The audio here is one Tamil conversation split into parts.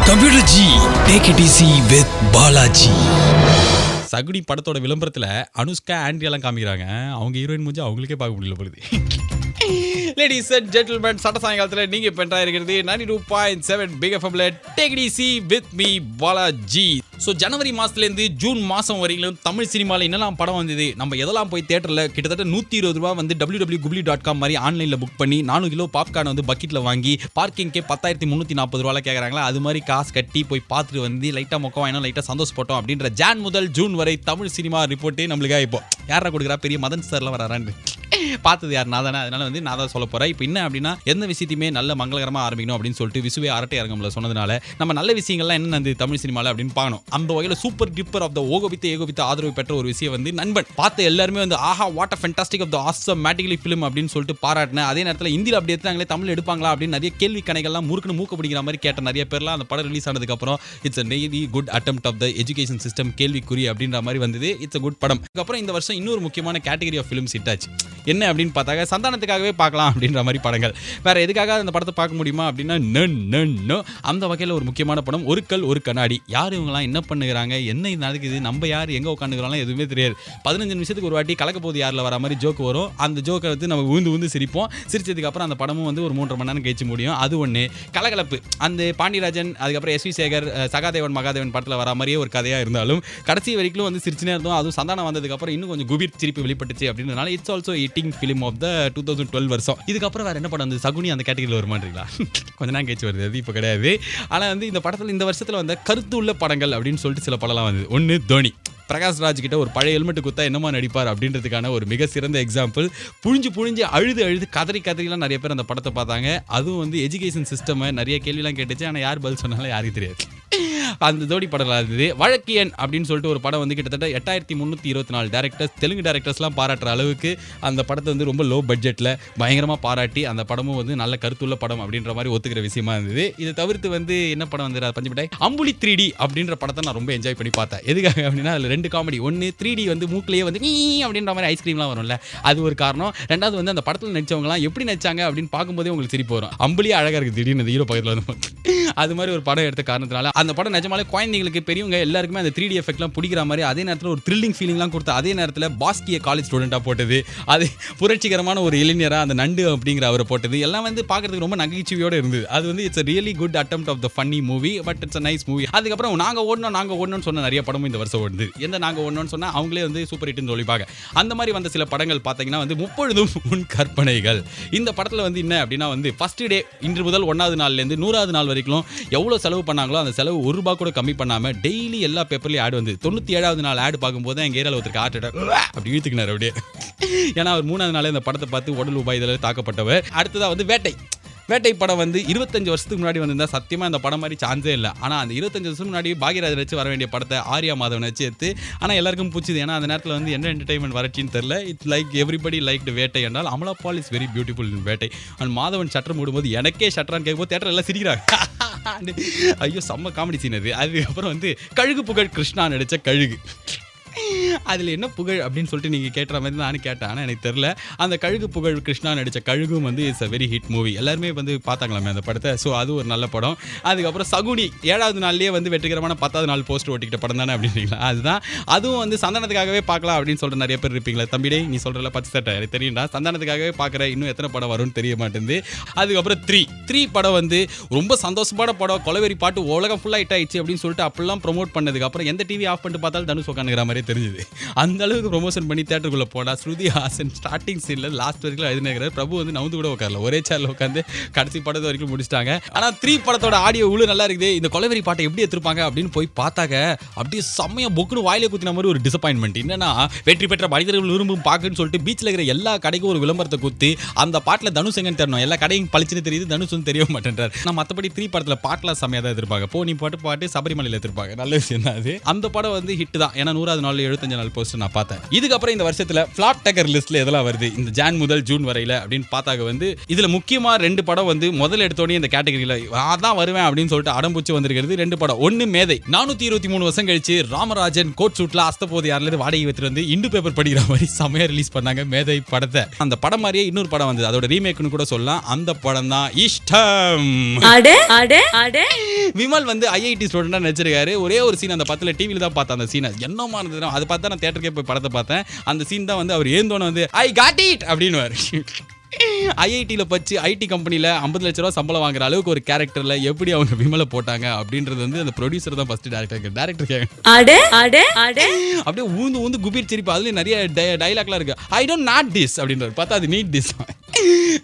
தமிழஜி take it easy with Balaji. Saguni படத்தோட விளம்பரத்துல அனுஷ்கா ஆண்ட்ரியாலாம் காமிக்கிறாங்க. அவங்க ஹீரோயின் மூஞ்சி அவங்களுக்கே பார்க்க முடியல பொழுது. லேடிஸ் அண்ட் ஜென்டில்மேன், சட்ட சாயங்காலத்தில் நீங்கள் பென்றா இருக்கிறது 92.7 பிக் எஃப்எம்ல take it easy with me Balaji. So ஜனவரி மாதத்துலேருந்து ஜூன் மாதம் வரையிலும் தமிழ் சினிமாவில் என்னெல்லாம் படம் வந்தது, நம்ம எதெல்லாம் போய் தேட்டரில் கிட்டத்தட்ட 120 ரூபா வந்து www.gubli.com மாதிரி ஆன்லைனில் புக் பண்ணி 4 கிலோ பாப்கார்ன் வந்து பக்கெட்டில் வாங்கி பார்க்கிங்கே 10,340 ரூபாய் கேட்குறாங்களா, அது மாதிரி காசு கட்டி போய் பார்த்துட்டு வந்து லைட்டாக மொக்கம் வாங்கினோம், லைட்டாக சந்தோஷப்பட்டோம் அப்படின்ற ஜான் முதல் ஜூன் வரை தமிழ் சினிமா ரிப்போர்ட்டு நம்மளுக்காக இப்போ யாரா கொடுக்குறா, பெரிய மதன் சார்லாம் வரான்னு பார்த்தது யார், நான் தானே. அதனால வந்து நான் தான் சொல்ல போகிறேன். இப்போ என்ன அப்படின்னா, எந்த விஷயத்தையுமே நல்ல மங்களகரமாக ஆரம்பிக்கணும் அப்படின்னு சொல்லிட்டு விசுவே அரட்டை அரங்கம்ல சொன்னதுனால நம்ம நல்ல விஷயங்கள்லாம் என்ன நடந்து தமிழ் சினிமாவில் அப்படின்னு பார்க்கணும். அந்த வகையில் சூப்பர் டிப்பர் ஆஃப் த ஏகோபித்த ஆதரவு பெற்ற ஒரு விஷயம் வந்து நண்பன். பார்த்து எல்லாருமே வந்து ஆஹா what a fantastic of the awesome மேட்டிகலி ஃபிலிம் அப்படின்னு சொல்லிட்டு பாராட்டினேன். அதே நேரத்தில் இந்தியில் அப்படி எடுத்தாங்களே தமிழ் எடுப்பாங்களா அப்படின்னு நிறைய கேள்வி கணைகள்லாம் முறுக்குன்னு மூக்க பிடிக்கிற மாதிரி கேட்ட நிறைய பேர்லாம் அந்த படம் ரிலீஸ் ஆனதுக்கப்புறம் it's a very good attempt of the education system கேள்விக்குறி அப்படின்ற மாதிரி வந்தது. இட்ஸ் அ குட் படம். அதுக்கப்புறம் இந்த வருஷம் இன்னொரு முக்கியமான கேட்டகரி ஆஃப் ஃபிலிம்ஸ் ஹிட் ஆச்சு. என்ன அப்படின்னு பார்த்தாங்க, சந்தானத்துக்காகவே பார்க்கலாம் அப்படின்ற மாதிரி படங்கள். வேற எதுக்காக அந்த படத்தை பார்க்க முடியுமா அப்படின்னா அந்த வகையில் ஒரு முக்கியமான படம் ஒரு கல் ஒரு கண்ணாடி. யார் இவங்கலாம், என்ன பண்ணுறாங்க, என்ன நடக்குது, நம்ம யார் எங்கே உட்காந்துக்கிறாங்களோ எதுவுமே தெரியாது. 15 நிமிஷத்துக்கு ஒரு வாட்டி கலக்க போது யாரில் வர மாதிரி ஜோக்கு வரும். அந்த ஜோக்கை வந்து நம்ம ஊந்து சிரிப்போம். சிரிச்சதுக்கு அப்புறம் அந்த படமும் வந்து ஒரு 3.5 மணி நேரம் கழிச்சு முடியும். அது ஒன்று. கலகலப்பு அந்த பாண்டியராஜன், அதுக்கப்புறம் எஸ்வி சேகர், சகாதேவன் மகாதேவன் படத்தில் வர மாதிரியே ஒரு கதையாக இருந்தாலும் கடைசி வரைக்கும் வந்து சிரிச்சுனே இருந்தோம். அதுவும் சந்தானம் வந்ததுக்கப்புறம் இன்னும் கொஞ்சம் குபீர் சிரிப்பு வெளிப்பட்டுச்சு அப்படின்றதுனால it's also hitting film of the 2012 வருஷம். இதுக்கப்புறம் வேறு என்ன படம் வந்து சகுனி அந்த கேட்டகரியில் வருமான்றீங்களா? கொஞ்ச நேரம் கழிச்சு வருது, அது இப்போ கிடையாது. ஆனால் வந்து இந்த படத்தில் இந்த வருஷத்தில் வந்த கருத்து உள்ள படங்கள் அப்படின்னு சொல்லிட்டு சில படம்லாம் வந்தது. ஒன்று தோனி. பிரகாஷ் ராஜ் கிட்ட ஒரு பழைய ஹெல்மெட் குத்தா என்னமா நடிப்பார் அப்படின்றதுக்கான ஒரு மிக சிறந்த எக்ஸாம்பிள். புழிஞ்சு அழுது கதறிலாம் நிறைய பேர் அந்த படத்தை பார்த்தாங்க. அதுவும் வந்து எஜுகேஷன் சிஸ்டம் நிறைய கேள்விலாம் கேட்டுச்சு. ஆனால் யார் பதில் சொன்னாலும் யாருக்கு தெரியாது. அந்த தோனி படம் இருந்தது. வழக்கியன் அப்படின்னு சொல்லிட்டு ஒரு படம் வந்து கிட்டத்தட்ட 8324 டேரக்டர்ஸ், தெலுங்கு டேரக்டர்ஸ்லாம் பாராட்டுற அளவுக்கு அந்த படத்தை வந்து ரொம்ப லோ பட்ஜெட்டில் பயங்கரமாக பாராட்டி அந்த படமும் வந்து நல்ல கருத்துள்ள படம் அப்படின்ற மாதிரி ஒத்துக்கிற விஷயமா இருந்தது. இதை தவிர்த்து வந்து என்ன படம் வந்து பஞ்சுமிட்டாய் அம்புலி 3D அப்படின்ற படத்தை நான் ரொம்ப என்ஜாய் பண்ணி பார்த்தேன். எதுக்காக அப்படின்னா அதில் 2 காமெடி. ஒன்று 3D வந்து மூக்கிலேயே வந்து நீ அப்படின்ற மாதிரி ஐஸ்கிரீம்லாம் வரும்ல, அது ஒரு காரணம். ரெண்டாவது வந்து அந்த படத்தில் நடிச்சவங்கலாம் எப்படி நடிச்சாங்க அப்படின்னு பார்க்கும்போதே உங்களுக்கு சிரிப்பு வரும். அம்புலியே அழகாக இருக்குது திடீர்னு அந்த ஹீரோ பக்கத்தில் வந்து அது மாதிரி ஒரு படம் எடுத்த காரணத்தினால அந்த படம் நிஜமாலே குழந்தைங்களுக்கு பெரியவங்க எல்லாருக்குமே அந்த 3D எஃபெக்ட்லாம் பிடிக்கிற மாதிரி, அதே நேரத்தில் ஒரு த்ரில்லிங் ஃபீலிங்லாம் கொடுத்து, அதே நேரத்தில் பாஸ்கிய காலேஜ் ஸ்டூடெண்ட்டாக போட்டது, அது புரட்சிகரமான ஒரு இளைஞராக அந்த நண்டு அப்படிங்கிற அவரை போட்டது எல்லாம் வந்து பார்க்கறதுக்கு ரொம்ப நகைச்சுவையோடு இருந்தது. அது வந்து it's really good attempt of the funny movie, but it's a nice movie. அதுக்கப்புறம் நாங்கள் ஓடணும்னு சொன்ன நிறைய படமும் இந்த வருஷம் ஓடுது. எந்த நாங்கள் ஓடணும்னு சொன்னால் அவங்களே வந்து சூப்பர் ஹிட்னு சொல்லிப்பாங்க. அந்த மாதிரி வந்த சில படங்கள் பார்த்தீங்கன்னா வந்து முப்பொழுதும் உன் கற்பனைகள். இந்த படத்தில் வந்து என்ன அப்படின்னா வந்து ஃபர்ஸ்ட் டே இன்று முதல் 1வது நாள்லேருந்து 100வது நாள் வரைக்கும் எவ்வளோ செலவு பண்ணாங்களோ அந்த செலவு ₹1 கூட கம்மி பண்ணாமல் டெய்லி எல்லா பேப்பர்லையும் ஆட் வந்து 97வது நாள் ஆட் பார்க்கும்போது எங்கள் ஏரியாவில் ஒருத்தருக்கு ஹார்ட் அட்டாக் அப்படி இழுத்துக்கினார் அப்படியே. ஏன்னா அவர் 3வது நாளே இந்த படத்தை பார்த்து உடல் உபாயத்தில் தாக்கப்பட்டவர். அடுத்ததாக வந்து வேட்டை படம் வந்து 25 வருஷத்துக்கு முன்னாடி வந்திருந்தா சத்தியமாக இந்த படம் மாதிரி சான்ஸே இல்லை. ஆனால் அந்த 25 வருஷத்துக்கு முன்னாடி பாக்யராஜ் வச்சு வர வேண்டிய படத்தை ஆர்யா மாதவன் வச்சு எடுத்து ஆனால் எல்லாருக்கும் பிடிச்சது. ஏன்னா அந்த நேரத்தில் வந்து என்ன என்டர்டைன்மெண்ட் வரச்சின்னு தெரியல. இட்ஸ் லைக் எவ்ரிபடி லைக் வேட்டை என்றால் Amala ball is very beautiful இன் வேட்டை. அண்ட் மாதவன் ஷட்டர் மூடும்போது எனக்கே ஷட்டரான்னு கேட்கும்போது தேட்டர் எல்லாம் சிரிக்கிறாங்க. ஐயோ செம்ம காமெடி சீன் அது. அதுக்கப்புறம் வந்து கழுகு புகழ் கிருஷ்ணா நடித்த கழுகு. அதில் என்ன புகழ் அப்படின்னு சொல்லிட்டு நீங்கள் கேட்டுற மாதிரி நானும் கேட்டேன். ஆனால் எனக்கு தெரில. அந்த கழுகு புகழ் கிருஷ்ணா நடித்த கழுகும் வந்து it's a very hit movie. எல்லாருமே வந்து பார்த்தாங்களாமே அந்த படத்தை. ஸோ அது ஒரு நல்ல படம். அதுக்கப்புறம் சகுனி 7வது நாள்லேயே வந்து வெற்றிகரமான 10வது நாள் போஸ்டர் ஓட்டிக்கிட்ட படம் தானே அப்படின்றீங்களா? அதுதான். அதுவும் வந்து சந்தானத்துக்காகவே பார்க்கலாம் அப்படின்னு சொல்கிற நிறைய பேர் இருப்பீங்களா? தம்பிடே நீ சொல்கிறல பச்சை சட்டை எனக்கு தெரியும்டா. சந்தானத்துக்காகவே பார்க்குற இன்னும் எத்தனை படம் வரும்னு தெரிய மாட்டேங்குது. அதுக்கப்புறம் 3 படம் வந்து ரொம்ப சந்தோஷமான படம். கொலவெறி பாட்டு உலகம் ஃபுல்லாக ஹிட் ஆயிடுச்சு அப்படின்னு சொல்லிட்டு அப்படிலாம் ப்ரொமோட் பண்ணதுக்கப்புறம் எந்த டிவி ஆஃப் பண்ணிட்டு பார்த்தாலும் தனுஷ் உட்காந்துக்கிற மாதிரி தெரிஞ்சுது. அந்த அளவுக்கு ப்ரொமோஷன் பண்ணி தேட்டருக்குள்ள போனா ஸ்ருதி ஹாசன் ஸ்டார்டிங் சீன்ல லாஸ்ட் வரைக்கும் எழுதினாரு. பிரபு வந்து நவுந்து கூட உட்காரல, ஒரே சேர்ல உட்காந்து கடைசி படத்தை வரைக்கும் முடிச்சிட்டாங்க. ஆனா 3 படத்தோட ஆடியோ உள்ள நல்லா இருக்குது. இந்த கொலவெறி பாட்டை எப்படி எடுத்திருப்பாங்க அப்படின்னு போய் பார்த்தாங்க. அப்படியே செம்மையா பொக்குன்னு வாயிலே குத்தின மாதிரி ஒரு டிசப்பாயின்மெண்ட். என்னன்னா வெற்றி பெற்ற மனிதர்கள் விரும்பும் பாக்குன்னு சொல்லிட்டு பீச்ல இருக்கிற எல்லா கடைக்கும் ஒரு விளம்பரத்தை குத்தி அந்த பாட்டில் தனுஷ் எங்கன்னு தெரியணும். எல்லா கடையும் பளிச்சுன்னு தெரியுது, தனுஷ் வந்து தெரிய மாட்டேன்றார். நான் மற்றபடி 3 படத்துல பாட்டுலாம் செம்மையா தான் எடுத்திருப்பாங்க. போனி பாட்டு சபரிமலையில் எடுத்திருப்பாங்க. நல்ல விஷயம் தான் அது. அந்த படம் வந்து ஹிட் தான். ஏன்னா 100வது நாள் 75 நாள் போஸ்ட் நான் பார்த்தேன். இதுக்கப்புறம் இந்த வருஷத்துல ஃபிளாப் டக்கர் லிஸ்ட்ல எதெல்லாம் வருது இந்த ஜான் முதல் ஜூன் வரையில அப்படின்னு பார்த்தாங்க வந்து இதுல முக்கியமா 2 படம் வந்து முதல் எடுத்தோடனே இந்த கேட்டகரியில அதான் வருவேன் அப்படின்னு சொல்லிட்டு அடம்புச்சு வந்திருக்கிறது 2 படம். ஒன்னு மேதை. 423 வருஷம் கழிச்சு ராமராஜன் கோட் சூட்ல அஸ்தபோது யாரிலிருந்து வாடகை வைத்துட்டு வந்து இந்து பேப்பர் படிக்கிற மாதிரி செமையா ரிலீஸ் பண்ணாங்க மேதை படத்தை. அந்த படம் மாதிரியே இன்னொரு படம் வந்து அதோட ரீமேக்னு கூட சொல்லலாம். அந்த படம் தான் ஈஸ்ட். இஷ்டம். விமல் வந்து ஐஐடி ஸ்டூடெண்டா நடிச்சிருக்காரு. ஒரே ஒரு சீன் அந்த படத்துல டிவில தான் பார்த்தேன். அந்த சீனை என்னமா இருந்தது, அதை பார்த்தா நான் தியேட்டருக்கே போய் படத்தை பார்த்தேன். அந்த சீன் தான் வந்து அவர் ஏந்தோன்னு வந்து ஐ காட் இட் அப்படின்னுவார். ஐஐடியில் பச்சு ஐடி கம்பெனியில் 50 லட்ச ரூபா சம்பளம் வாங்குற அளவுக்கு ஒரு கேரக்டரில் எப்படி அவங்க விமலை போட்டாங்க அப்படின்றது வந்து அந்த ப்ரொடியூசர் தான் ஃபர்ஸ்ட் டேரக்டர் அப்படியே ஊந்து குபீர் சிரிப்பு. அதுலேயும் நிறைய டைலாக்லாம் இருக்கு. ஐ டோன்ட் நாட் திஸ் அப்படின்றார். பார்த்தா அது நீட் திஸ்.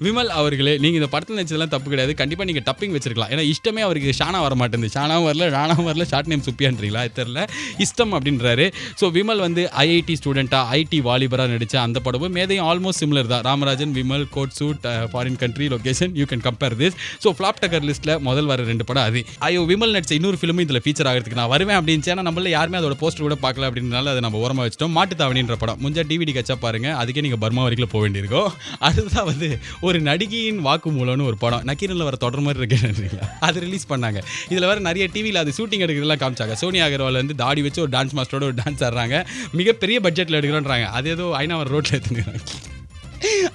விமல் அவர்களே, நீங்கள் இந்த படத்தில் நினச்சதெல்லாம் தப்பு கிடையாது. கண்டிப்பாக நீங்கள் டப்பிங் வச்சிருக்கலாம். ஏன்னா இஷ்டமே அவருக்கு ஷானா வர மாட்டேங்குது. ஷானாவும் வரல, ராணாவும் வரல, ஷார்ட் நேம் சுப்பியான்றீங்களா தெரியல, இஷ்டம் அப்படின்றாரு. ஸோ விமல் வந்து ஐஐடி ஸ்டூடெண்ட்டாக ஐடி வாலிபராக நடித்த அந்த படமும் மேதையும் ஆல்மோஸ்ட் சிமிலர் தான். Ramarajan, Vimal, coat suit, foreign country, location, you can compare this. So flop டக்கர் லிஸ்ட்டில் முதல் வர 2 படம் அது. ஐயோ, விமல் நடிச்ச இன்னொரு ஃபிலிமும் இதில் ஃபீச்சர் ஆகிறதுக்கு நான் வருவேன் அப்படின்னு. ஏன்னா நம்மள யாருமே அதோட போஸ்டர் கூட பார்க்கல அப்படின்றனால அதை நம்ம ஓரமாக வச்சிட்டோம். மாட்டுத்தாவணின்ற படம் முடிஞ்சா டிவிடி கச்சா பாருங்க. அதுக்கே நீங்கள் பர்மா வரைக்கும் போக வேண்டியிருக்கும். அதுதான் வந்து ஒரு நடிகையின் வாக்குமூலம்னு ஒரு படம், நக்கீரனில் வர தொடர் மாதிரி இருக்கீங்களா, அது ரிலீஸ் பண்ணாங்க. இதில் வர நிறைய டிவியில் அது ஷூட்டிங் எடுக்கிறதுலாம் காமிச்சாங்க. சோனியா அகர்வால் வந்து தாடி வச்சு ஒரு டான்ஸ் மாஸ்டரோட ஒரு டான்ஸ் ஆடுறாங்க. மிகப்பெரிய பட்ஜெட்டில் எடுக்கிறோன்றாங்க. அது ஏதோ ஐநாவர் ரோட்டில் எடுத்துக்கிறாங்க.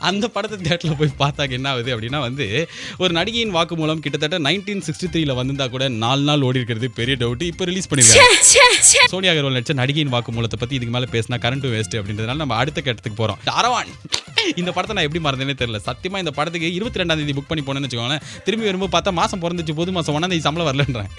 அந்த படத்தை தியேட்டரில் போய் பார்த்தாங்க என்ன ஆகுது அப்படின்னா வந்து ஒரு நடிகையின் வாக்கு மூலம் கிட்டத்தட்ட 1963 வந்திருந்தா கூட 4 நாள் ஓடி இருக்கிறது பெரிய டவுட். இப்போ ரிலீஸ் பண்ணிருக்காங்க. சோனியா அகர்வால் நடிச்ச நடிகையின் வாக்கு மூலத்தை பற்றி இதுக்கு மேலே பேசினா கரண்ட் வேஸ்ட் அப்படின்றதுனால நம்ம அடுத்த கட்டத்துக்கு போகிறோம். அரவான் இந்த படத்தை நான் எப்படி மறந்தேனே தெரியல. சத்தியமாக இந்த படத்துக்கு 22ஆம் தேதி புக் பண்ணி போனேன்னு வச்சுக்கோங்களேன். திரும்பி வரும்போது பார்த்தா மாதம் பிறந்துச்சு, பொது மாதம் 1ஆம் தேதி சம்பளம் வரலன்றாங்க.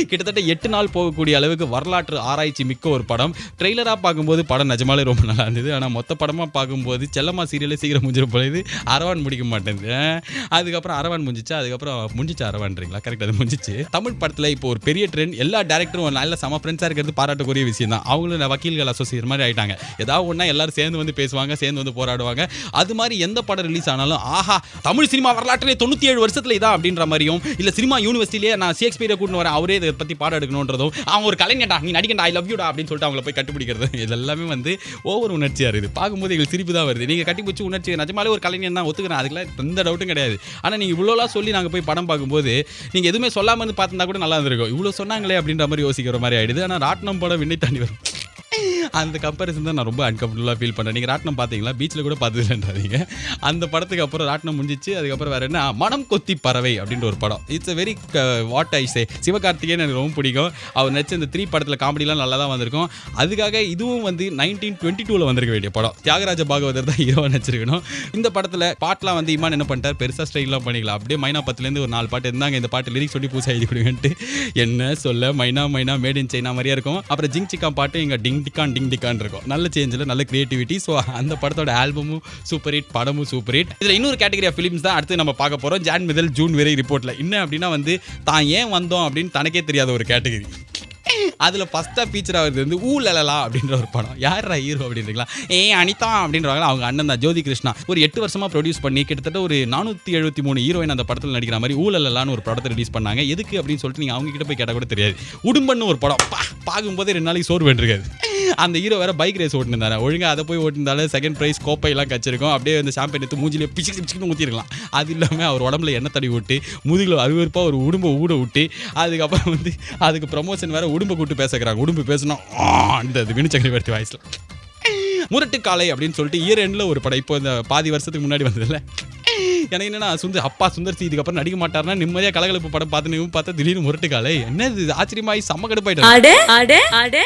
கிட்டத்தட்ட 8 நாள் போகக்கூடிய அளவுக்கு வரலாற்று ஆராய்ச்சி மிக்க ஒரு படம். ட்ரெய்லராக பார்க்கும்போது படம் நிஜமாலே ரொம்ப நல்லா இருந்தது. ஆனால் மொத்த படமாக பார்க்கும்போது செல்லம்மா சீரியலே சீக்கிரம் முடிஞ்சிட போகுது. அரவான் முடிக்க மாட்டேங்குது. அதுக்கப்புறம் அரவான் முடிஞ்சிச்சு. அதுக்கப்புறம் முடிஞ்சிச்சு அரவான்றீங்களா, கரெக்ட், அது முடிஞ்சிச்சு. தமிழ் படத்தில் இப்போ ஒரு பெரிய ட்ரெண்ட். எல்லா டேரக்டரும் நல்ல சம ஃப்ரெண்ட்ஸாக இருக்கிறது பாராட்டக்கூடிய விஷயம் தான். அவங்களும் வக்கீல்கள் அசோசியேட் மாதிரி ஆகிட்டாங்க. ஏதாவது ஒன்றா எல்லாரும் சேர்ந்து வந்து பேசுவாங்க, சேர்ந்து வந்து போராடுவாங்க. அது மாதிரி எந்த படம் ரிலீஸ் ஆனாலும் ஆஹா தமிழ் சினிமா வரலாற்றிலே 97 வருஷத்துல இதான் அப்படின்ற மாதிரியும், இல்லை சினிமா யூனிவர்சிட்டியிலே நான் ஷேக்ஸ்பியரை கூட்டின்னு வரேன், அவரே இதை பற்றி பாடம் எடுக்கணுன்றதும், அவங்க ஒரு கலைஞடா நீ நடிக்கண்டா ஐ லவ் யூடா அப்படின்னு சொல்லிட்டு அவங்கள போய் கட்டுப்பிடிக்கிறது, இதெல்லாமே வந்து ஓவர் உணர்ச்சியாக இருக்குது. பார்க்கும்போது எங்களுக்கு சிரிப்பு தான் வருது. நீங்கள் கட்டிப்பிடிச்சு உணர்ச்சி நிஜமாலே ஒரு கலைஞர் தான் ஒத்துக்கிறேன், அதுக்கெல்லாம் எந்த டவுட்டும் கிடையாது. ஆனால் நீங்கள் இவ்வளோலாம் சொல்லி நாங்கள் போய் படம் பார்க்கும்போது நீங்கள் எதுவுமே சொல்லாமல் வந்து பார்த்துருந்தா கூட நல்லா இருந்திருக்கும். இவ்வளோ சொன்னாங்களே அப்படின்ற மாதிரி யோசிக்கிற மாதிரி ஆயிடுது. ஆனால் ராட்னம் படம் விண்ணை தாண்டி வரும். அந்த கம்பேரிசன் தான் நான் ரொம்ப அன்கம்ஃபர்டபுளாக ஃபீல் பண்ணுறேன். நீங்கள் ராட்னம் பார்த்தீங்களா, பீச்சில் கூட பார்த்ததுலன்றாதீங்க. அந்த படத்துக்கு அப்புறம் ராட்னம் முடிஞ்சிச்சு. அதுக்கப்புறம் வேறு என்ன, மனம் கொத்தி பறவை அப்படின்ற ஒரு படம். இட்ஸ் வெரி வாட் ஐ சே. சிவகார்த்திகேயன் எனக்கு ரொம்ப பிடிக்கும். அவர் நடிச்ச இந்த 3 படத்தில் காமெடிலாம் நல்லா தான் வந்திருக்கும். அதுக்காக இதுவும் வந்து 1922 வந்திருக்க வேண்டிய படம். தியாகராஜ பாகவதர் தான் ஹீரோவாக நடிச்சிருக்கணும். இந்த படத்தில் பாட்டெலாம் வந்து இமான் என்ன பண்ணிட்டார், பெருசாக ஸ்டைல்லாம் பண்ணிக்கலாம். அப்படியே மைனா 10லேருந்து ஒரு 4 பாட்டு இருந்தாங்க. இந்த பாட்டு லிரிக்ஸ் சொல்லி பூசா எழுதி கொடுங்கன்ட்டு என்ன சொல்ல மைனா மைனா மேட் இன் சைனா மாதிரியா இருக்கும். அப்புறம் ஜிங் சிக்கா பாட்டு இங்கே டிங் டிக்கான் இருக்கும். நல்ல சேஞ்சில் நல்ல கிரியேட்டிவிட்டி. ஸோ அந்த படத்தோட ஆல்பமும் சூப்பர் ஹிட், படமும் சூப்பர் ஹிட். இதில் இன்னொரு கேட்டகரி ஆஃப் ஃபிலிம்ஸ் தான் அடுத்து நம்ம பார்க்க போகிறோம். ஜான் முதல் ஜூன் வரை ரிப்போர்ட்டில் என்ன அப்படின்னா வந்து தான் ஏன் வந்தோம் அப்படின்னு தனக்கே தெரியாத ஒரு கேட்டகரி. அதில் ஃபஸ்ட்டாக ஃபீச்சர் ஆகுது வந்து ஊழலா அப்படின்ற ஒரு படம். யாரா ஹீரோ அப்படின்றீங்களா, அனிதா அப்படின்றவங்க அவங்க அண்ணன் தான் ஜோதி கிருஷ்ணா. ஒரு 8 வருஷமாக ப்ரொடியூஸ் பண்ணி கிட்டத்தட்ட ஒரு 473 ஹீரோயின் அந்த படத்தில் நடிக்கிற மாதிரி ஊழலான்னு ஒரு படத்தை ரிலீஸ் பண்ணாங்க. எதுக்கு அப்படின்னு சொல்லிட்டு நீங்கள் அவங்க கிட்ட போய் கேட்டால் கூட தெரியாது. உடும்பன்னு ஒரு படம் பார்க்கும்போதே 2 நாளைக்கு சோறு வேண்டியிருக்காது. அந்த ஹீரோ வேற பைக் ரேஸ் ஓட்டிருந்தாரு. ஒழுங்காக அதை போய் ஓட்டிருந்தாலும் செகண்ட் ப்ரைஸ் கோப்பையெல்லாம் கச்சிருக்கும். அப்படியே அந்த ஷாம்பெயின் எடுத்து மூஞ்சிலே பிச்சுன்னு ஊற்றிருக்கலாம். அது இல்லாமல் அவர் உடம்புல எண்ணெய் தடி விட்டு முதுகில் அருவருப்பாக ஒரு உடும்பை ஊட விட்டு அதுக்கப்புறம் வந்து அதுக்கு ப்ரமோஷன் வேற உடும்பை கூட்டு பேசுகிறாங்க. உடும்பு பேசணும் அந்த வினு சக்கரவர்த்தி வாய்ஸில். முரட்டு காலை அப்படின்னு சொல்லிட்டு இயர் எண்டில் ஒரு படம் இப்போ இந்த பாதி வருஷத்துக்கு முன்னாடி வந்ததில்ல. எனக்கு என்னன்னா சுந்தர் சி இதுக்கப்புறம் நடிக்க மாட்டார்னா நிம்மதியாக கலகலப்பு படம் பார்த்தா திடீர்னு முரட்டு காலை என்ன இது ஆச்சரியமாயி செம்ம கடுப்பாயிட்டாரு.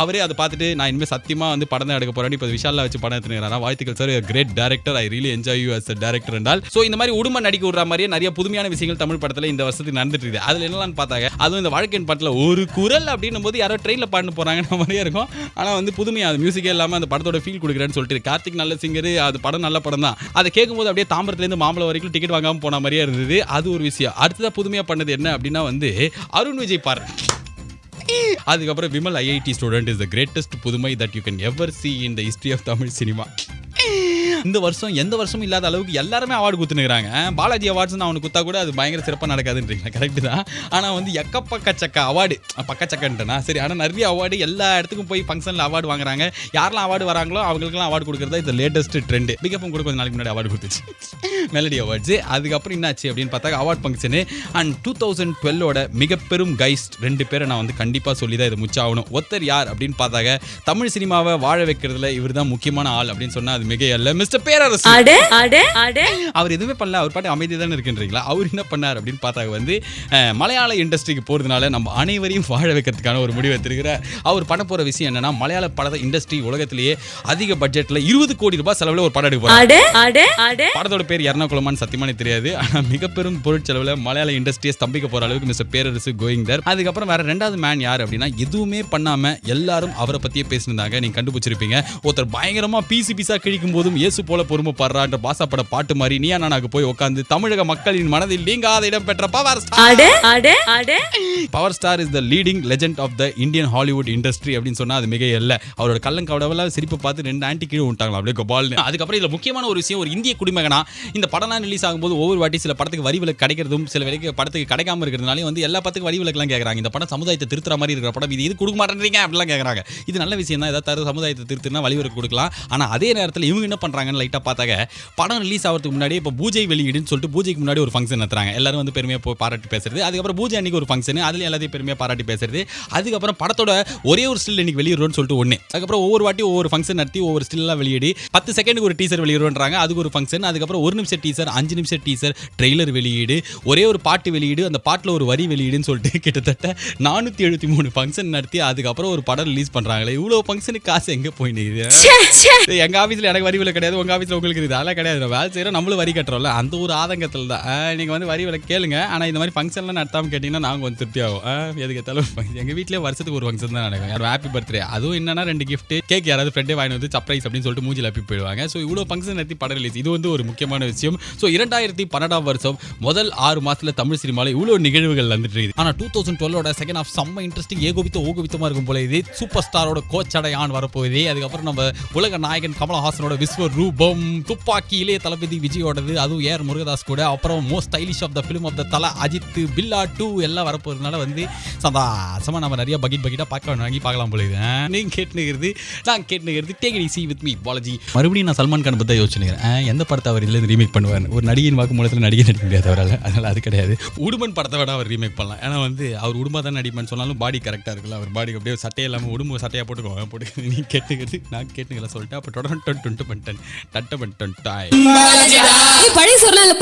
அவரே அதை பார்த்துட்டு நான் இனிமேல் சத்தியமாக வந்து படம் தான் எடுக்க போகிறேன். இப்போ விஷாலில் வச்சு படம் எடுத்துக்கிறாரா, வாழ்த்துக்கள் sir, great director, I really enjoy you as a director என்றால். ஸோ இந்த மாதிரி உடுமை நடிக்க விடுற மாதிரியே நிறைய புதுமையான விஷயங்கள் தமிழ் படத்தில் இந்த வருஷத்துக்கு நடந்துட்டு இருக்குது. அதில் என்னெல்லாம் பார்த்தாங்க, அதுவும் இந்த வாழ்க்கையின் படத்தில் ஒரு குரல் அப்படின்னும் போது யாரோ ட்ரெயினில் பாட்டு போகிறாங்கன்ற மாதிரியே இருக்கும். ஆனால் வந்து புதுமையாக அது மியூசிக்கே இல்லாமல் அந்த படத்தோட ஃபீல் கொடுக்குறேன்னு சொல்லிட்டு கார்த்திக் நல்ல சிங்கர், அது படம் நல்ல படம் தான். அதை கேட்கும்போது அப்படியே தாம்பரத்துலேருந்து மாம்பழம் வரைக்கும் டிக்கெட் வாங்காமல் போன மாதிரியே இருந்தது. அது ஒரு விஷயம். அடுத்ததாக புதுமையாக பண்ணது என்ன அப்படின்னா வந்து அருண் விஜய் பாரு. அதுக்கப்புறம் Vimal IIT student is the greatest புதுமை that you can ever see in the history of Tamil cinema. இந்த வருஷம் எந்த வருஷமும் இல்லாத அளவுக்கு எல்லாருமே அவார்டு கொடுத்துனுக்குறாங்க. பாலாஜி அவார்ட்ஸ் அவனுக்கு கொடுத்தா கூட அது பயங்கர சிறப்பாக நடக்காதுன்றீங்களா, கரெக்டு தான். ஆனால் வந்து எக்கப்பக்கச்சக்க அவார்டு, பக்கச்சக்கன்ட்டனா சரி, ஆனால் நிறைய அவார்டு எல்லா இடத்துக்கும் போய் ஃபங்க்ஷனில் அவார்டு வாங்குறாங்க. யாரெல்லாம் அவார்டு வராங்களோ அவங்களுக்குலாம் அவார்டு கொடுக்குறதா இந்த லேட்டஸ்ட் ட்ரெண்டு. பிகப்பும் கூட கொஞ்சம் நாளைக்கு முன்னாடி அவார்டு கொடுத்துச்சு, மெலடி அவார்ட்ஸு. அதுக்கப்புறம் என்னாச்சு அப்படின்னு பார்த்தா அவார்ட் ஃபங்க்ஷனு அண்ட் 2012 மிகப்பெரும் கைஸ்ட் 2 பேரை நான் வந்து கண்டிப்பாக சொல்லி தான் இது முச்சாகணும். ஒருத்தர் யார் அப்படின்னு பார்த்தாங்க தமிழ் சினிமாவை வாழ வைக்கிறதுல இவர் தான் முக்கியமான ஆள் அப்படின்னு சொன்னால் அது மிக அல்ல. மிஸ்டர் மிஸ்டர் பேரரசு. அவர் எதுவுமே பண்ணல, அவர் பாட்டு அமைதி தானே இருக்குன்றீங்களா? அவர் என்ன பண்ணார் அப்படின்னு பார்த்தா வந்து மலையாள இண்டஸ்ட்ரிக்கு போகிறதுனால நம்ம அனைவரையும் வாழ வைக்கிறதுக்கான ஒரு முடிவு எடுத்திருக்கிறார். அவர் பண்ண போகிற விஷயம் என்னன்னா, மலையாள பட இண்டஸ்ட்ரி உலகத்திலேயே அதிக பட்ஜெட்டில் 20 கோடி ரூபாய் செலவில் ஒரு படம் எடுக்க போகிறார். படத்தோட பேர் எர்ணாகுளமான்னு சத்தியமானே தெரியாது. ஆனால் மிக பெரும் பொருட்செலவில் மலையாள இண்டஸ்ட்ரியை ஸ்தம்பிக்க போகிற அளவுக்கு மிஸ்டர் பேரரசு கோயிங் தேர். அதுக்கப்புறம் வேற ரெண்டாவது மேன் யார் அப்படின்னா, எதுவுமே பண்ணாமல் எல்லாரும் அவரை பற்றியே பேசியிருந்தாங்க. நீங்கள் கண்டுபிடிச்சிருப்பீங்க. ஒருத்தர் பயங்கரமாக பீஸா கிழிக்கும் போதும் இயேசு போல பொறுமை படுறான்ற பாசா பட பாட்டு மாதிரி நீயா நானாக்கு போய் உட்காந்து தமிழக மக்களின் மனதில் நீங்காத இடம் பெற்ற power star is the leading legend of the Indian Hollywood industry அப்படின்னு சொன்னா அது மிக இல்ல. அவரோட கள்ளங்கவடவெல்லாம் சிரிப்பு பார்த்து 2 ஆன்டி கீழே விட்டாங்களா அப்படியே கோபால்னு. அதுக்கப்புறம் இதுல முக்கியமான ஒரு விஷயம், ஒரு இந்திய குடிமகனா இந்த படம்லாம் ரிலீஸ் ஆகும்போது ஒவ்வொரு வாட்டி சில படத்துக்கு வரி விலக்கு கிடைக்கிறதும் சில வேலைக்கு படத்துக்கு கிடைக்காம இருக்கிறதுனால வந்து எல்லா படத்துக்கு வரி விலக்குலாம் கேட்கறாங்க. இந்த படம் சமுதாயத்தை திருத்துற மாதிரி இருக்கிற படம், இது கொடுக்க மாட்டேன்றீங்க அப்படிலாம் கேட்கறாங்க. இது நல்ல விஷயம் தான், ஏதாவது சமுதாயத்தை திருத்துனா வரி விலக்கு கொடுக்கலாம். ஆனா அதே நேரத்தில் இவங்க என்ன பண்றாங்கன்னு லைட்டா பார்த்தாங்க, படம் ரிலீஸ் ஆகிறதுக்கு முன்னாடி இப்போ பூஜை வெளியீடுன்னு சொல்லிட்டு பூஜைக்கு முன்னாடி ஒரு ஃபங்க்ஷன் நடத்துறாங்க. எல்லாரும் வந்து பெருமையாக பாராட்டி பேசுறது. அதுக்கப்புறம் பூஜை அன்னைக்கு ஒரு ஃபங்க்ஷன், அதுல எல்லாத்தையும் பெருமையாக பாராட்டி பேசுறது. அதுக்கப்புறம் படத்தோட ஒரே ஒரு ஸ்டில் இன்னைக்கு வெளியிடுறோம்னு சொல்லிட்டு ஒன்று. அதுக்கப்புறம் ஒவ்வொரு வாட்டி ஒவ்வொரு ஃபங்க்ஷன் நடத்தி ஒவ்வொரு ஸ்டில்லாம் வெளியிடு. 10 செகண்டுக்கு ஒரு டீசர் வெளியிடுறாங்க, அதுக்கு ஒரு ஃபங்க்ஷன். அதுக்கப்புறம் 1 நிமிஷம் டீசர், 5 நிமிஷம் டீசர், ட்ரெய்லர் வெளியீடு, ஒரே ஒரு பாட்டு வெளியீடு, அந்த பாட்டில் ஒரு வரி வெளியீடுன்னு சொல்லிட்டு கிட்டத்தட்ட 473 ஃபங்க்ஷன் நடத்தி அதுக்கப்புறம் ஒரு படம் ரிலீஸ் பண்றாங்களே. இவ்வளவு ஃபங்க்ஷனுக்கு காசு எங்க போயிடுது? எங்க ஆஃபீஸில் எனக்கு வரி விலை கிடையாது, உங்க ஆஃபீஸில் உங்களுக்கு இருக்குது, அதெல்லாம் கிடையாது. வேலை செய்யறோம், நம்மளும் வரி கட்டுறோம்ல, அந்த ஒரு ஆதங்கத்தில் தான். நீங்கள் வந்து வரி விலை கேளுங்க, ஆனால் இந்த மாதிரி ஃபங்க்ஷன்லாம் நடத்தாமல் கேட்டிங்கன்னா நாங்கள் வந்து திருப்தி ஆகும். எதுக்கு எத்தாலும் எங்கள் வீட்டிலே வருஷத்துக்கு ஒரு ஃபங்க்ஷன் தான் நடக்கும். யாரும் ஹாப்பி பர்த்டே, அதுவும் என்னன்னா 2 கிஃப்ட் கேக் யாராவது ஃப்ரெண்டே வாங்கி வந்து சர்ப்ரைஸ் அப்படின்னு சொல்லிட்டு மூஞ்சில் ஹாப்பி போயிடுவாங்க. ஸோ இவ்வளோ ஃபங்க்ஷன் நடத்தி படம் ரிலீஸ், இது வந்து ஒரு முக்கியமான விஷயம். ஸோ 2012ஆம் வருஷம் முதல் 6 மாதத்தில் தமிழ் சினிமாவில் இவ்வளோ நிகழ்வுகள் வந்துட்டு இருக்குது. ஆனால் 2012ஓட செகண்ட் ஹாஃப் செம்ம இன்ட்ரெஸ்டிங், ஏகோபித்தமாக இருக்கும் போல. இது சூப்பர் ஸ்டாரோட கோச்சடையான் வரப்போகுது. அதுக்கப்புறம் நம்ம உலக நாயகன் கமலஹாசனோட விஸ்வரூபம், துப்பாக்கி இளைய தளபதி விஜயோடது, அதுவும் ஏஆர் முருகதாஸ் கூட, அப்புறம் most stylish of the film of the Thala Ajith, பில்லா 2 எல்லாம் வரப்போறதுனால வந்து சந்தாசமா நம்ம நிறைய பக்கெட்டா வாங்கி பார்க்கலாம் போல. நீங்க கேட்டுக்கிறது நான் கேட்டுக்கிறது take it easy with me Balaji. மறுபடியும் நான் சல்மான் கான் பத்தி யோசிச்சுக்கிறேன். எந்த படத்தை அவர் இதுல ரீமேக் பண்ணுவார்? ஒரு நடிகையின் வாக்குமூலத்தில் நடிகை நடிக்க முடியாது அவரால், அதனால அது கிடையாது. உடுமன் படத்தை விட அவர் ரீமேக் பண்ணலாம். ஏன்னா வந்து அவர் உடுமா தான் நடிப்பேன்னு சொன்னாலும் பாடி கரெக்டாக இருக்குல்ல, அவர் பாடி அப்படியே சட்டையை இல்லாமல் உடும்பு சட்டையாக போட்டுக்கோங்க. நீ கேட்டுக்கிறது நான் கேட்டுக்கல சொல்லிட்டு அப்போ தொடர்ந்து பழைய சொல்லல